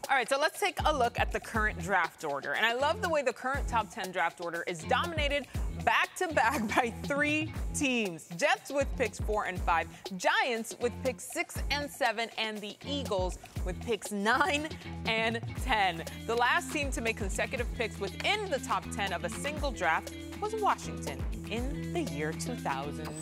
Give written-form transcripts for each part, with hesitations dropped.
All right, so let's take a look at the current draft order. And I love the way the current top 10 draft order is dominated back-to-back by 3 teams. Jets with picks 4 and 5, Giants with picks 6 and 7, and the Eagles with picks 9 and 10. The last team to make consecutive picks within the top 10 of a single draft was Washington in the year 2000. All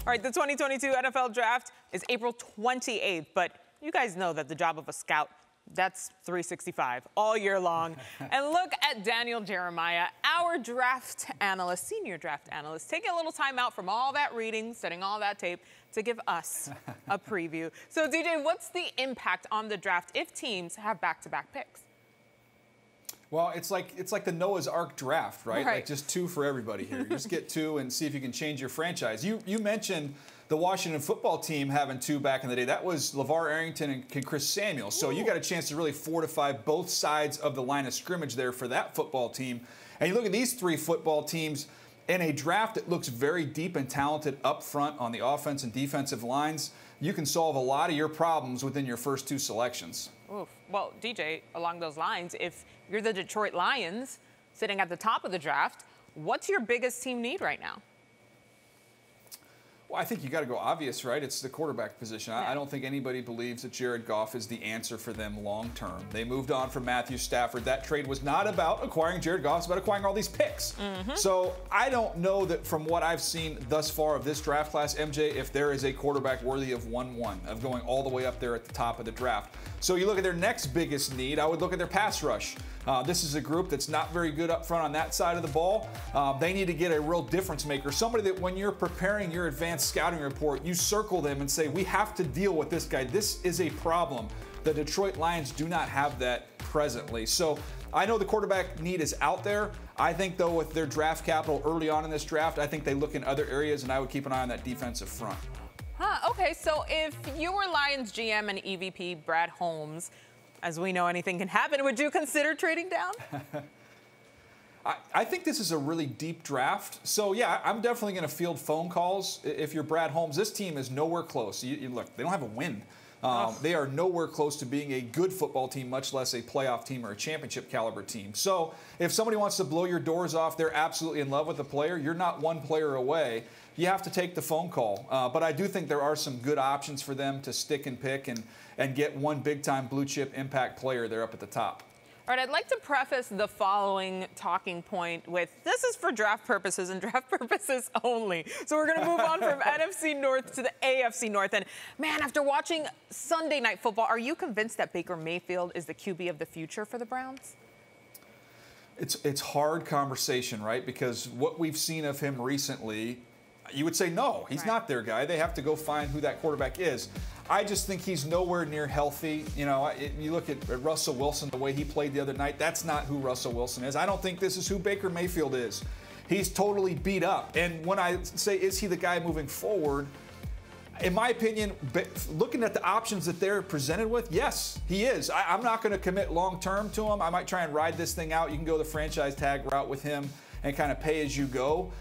right, the 2022 NFL Draft is April 28th, but you guys know that the job of a scout, that's 365 all year long. And look at Daniel Jeremiah, our draft analyst, senior draft analyst, taking a little time out from all that reading, studying all that tape to give us a preview. So, DJ, what's the impact on the draft if teams have back-to-back picks? Well, it's like the Noah's Ark draft, right? Like just 2 for everybody here. You just get 2 and see if you can change your franchise. You mentioned the Washington football team having 2 back in the day. That was LeVar Arrington and Chris Samuel. So you got a chance to really fortify both sides of the line of scrimmage there for that football team. And you look at these 3 football teams in a draft that looks very deep and talented up front on the offense and defensive lines. You can solve a lot of your problems within your first 2 selections. Oof. Well, DJ, along those lines, if you're the Detroit Lions sitting at the top of the draft, what's your biggest team need right now? Well, I think you got to go obvious, right? It's the quarterback position. I don't think anybody believes that Jared Goff is the answer for them long term. They moved on from Matthew Stafford. That trade was not about acquiring Jared Goff. It's about acquiring all these picks. So I don't know that from what I've seen thus far of this draft class, MJ, if there is a quarterback worthy of 1-1, of going all the way up there at the top of the draft. So you look at their next biggest need, I would look at their pass rush. This is a group that's not very good up front on that side of the ball. They need to get a real difference maker, somebody that when you're preparing your advanced scouting report, you circle them and say, we have to deal with this guy. This is a problem. The Detroit Lions do not have that presently. So I know the quarterback need is out there. I think, though, with their draft capital early on in this draft, I think they look in other areas, and I would keep an eye on that defensive front. Okay, so if you were Lions GM and EVP Brad Holmes, as we know anything can happen, would you consider trading down? I think this is a really deep draft. So, yeah, I'm definitely going to field phone calls. If you're Brad Holmes, this team is nowhere close. Look, they don't have a win. They are nowhere close to being a good football team, much less a playoff team or a championship caliber team. So if somebody wants to blow your doors off, they're absolutely in love with the player. You're not one player away. You have to take the phone call. But I do think there are some good options for them to stick and pick and get one big-time blue-chip impact player there up at the top. All right, I'd like to preface the following talking point with, this is for draft purposes and draft purposes only. So we're going to move on from NFC North to the AFC North. And, man, after watching Sunday Night Football, are you convinced that Baker Mayfield is the QB of the future for the Browns? It's hard conversation, right? Because what we've seen of him recently, you would say, no, he's not their guy. They have to go find who that quarterback is. I just think he's nowhere near healthy. You know, you look at Russell Wilson, the way he played the other night, that's not who Russell Wilson is. I don't think this is who Baker Mayfield is. He's totally beat up. And when I say, is he the guy moving forward, in my opinion, looking at the options that they're presented with, yes, he is. I'm not going to commit long-term to him. I might try and ride this thing out. You can go the franchise tag route with him and kind of pay as you go.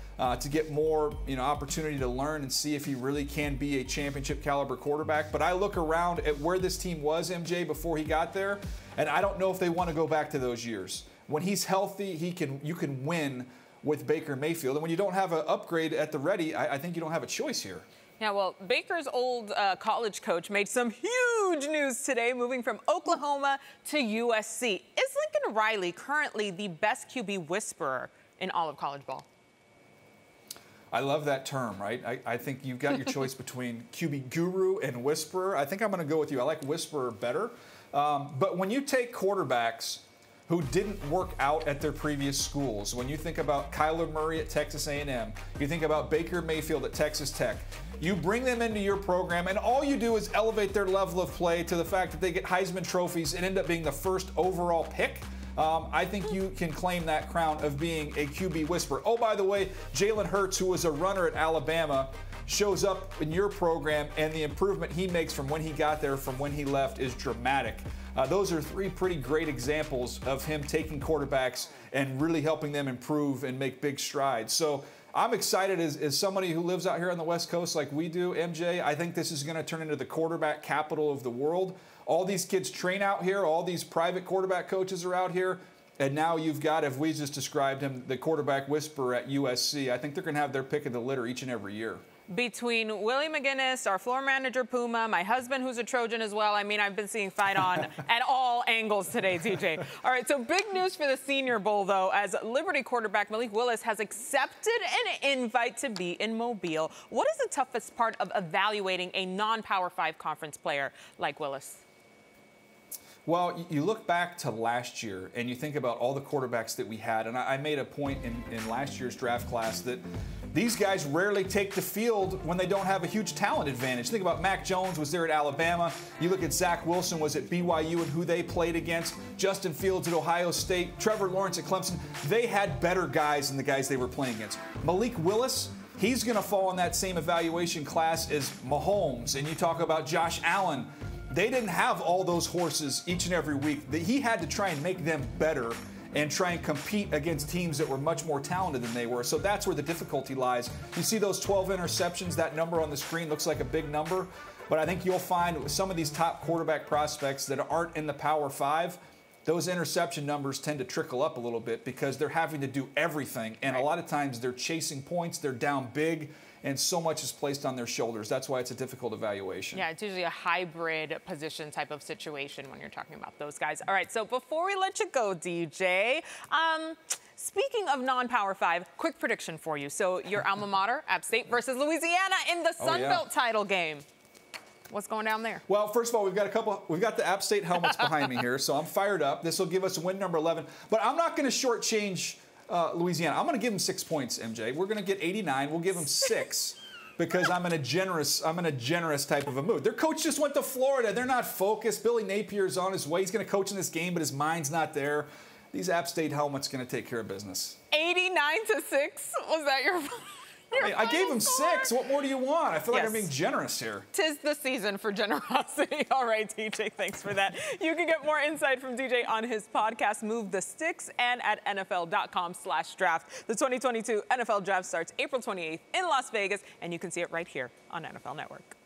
To get more, opportunity to learn and see if he really can be a championship caliber quarterback. But I look around at where this team was, MJ, before he got there, and I don't know if they want to go back to those years. When he's healthy, you can win with Baker Mayfield. And when you don't have an upgrade at the ready, I think you don't have a choice here. Yeah, well, Baker's old college coach made some huge news today, moving from Oklahoma to USC. Is Lincoln Riley currently the best QB whisperer in all of college ball? I love that term, right? I think you've got your choice between QB guru and whisperer. I think I'm going to go with you. I like whisperer better. But when you take quarterbacks who didn't work out at their previous schools, when you think about Kyler Murray at Texas A&M, you think about Baker Mayfield at Texas Tech, you bring them into your program, and all you do is elevate their level of play to the fact that they get Heisman trophies and end up being the first overall pick. I think you can claim that crown of being a QB whisperer. Oh, by the way, Jalen Hurts, who was a runner at Alabama, shows up in your program, and the improvement he makes from when he got there from when he left is dramatic. Those are 3 pretty great examples of him taking quarterbacks and really helping them improve and make big strides. So I'm excited as somebody who lives out here on the West Coast like we do, MJ. I think this is going to turn into the quarterback capital of the world. all these kids train out here, all these private quarterback coaches are out here, and now you've got, if we just described him, the quarterback whisperer at USC. I think they're going to have their pick of the litter each and every year. Between Willie McGinnis, our floor manager, Puma, my husband, who's a Trojan as well. I mean, I've been seeing fight on at all angles today, TJ. All right, so big news for the Senior Bowl, though, as Liberty quarterback Malik Willis has accepted an invite to be in Mobile. What is the toughest part of evaluating a non-Power 5 conference player like Willis? Well, you look back to last year and you think about all the quarterbacks that we had, and I made a point in last year's draft class that these guys rarely take the field when they don't have a huge talent advantage. Think about Mac Jones was there at Alabama. You look at Zach Wilson was at BYU and who they played against. Justin Fields at Ohio State. Trevor Lawrence at Clemson. They had better guys than the guys they were playing against. Malik Willis, he's going to fall in that same evaluation class as Mahomes. And you talk about Josh Allen. They didn't have all those horses each and every week. He had to try and make them better and try and compete against teams that were much more talented than they were. So that's where the difficulty lies. You see those 12 interceptions, that number on the screen looks like a big number, but I think you'll find some of these top quarterback prospects that aren't in the Power 5, those interception numbers tend to trickle up a little bit because they're having to do everything. And a lot of times they're chasing points, they're down big, and so much is placed on their shoulders. That's why it's a difficult evaluation. Yeah, it's usually a hybrid position type of situation when you're talking about those guys. All right, so before we let you go, DJ, speaking of non-Power 5, quick prediction for you. So your alma mater, App State versus Louisiana in the Sun Belt title game. What's going down there? Well, first of all, we've got the App State helmets behind me here, so I'm fired up. This will give us win number 11. But I'm not going to shortchange Louisiana. I'm going to give them 6 points, MJ. We're going to get 89. We'll give them 6 because I'm in a generous type of a mood. Their coach just went to Florida. They're not focused. Billy Napier's on his way. He's going to coach in this game, but his mind's not there. These App State helmets going to take care of business. 89-6. Was that your? I gave him 6. What more do you want? I feel like I'm being generous here. 'Tis the season for generosity. All right, DJ, thanks for that. You can get more insight from DJ on his podcast, Move the Sticks, and at NFL.com/draft. The 2022 NFL Draft starts April 28th in Las Vegas, and you can see it right here on NFL Network.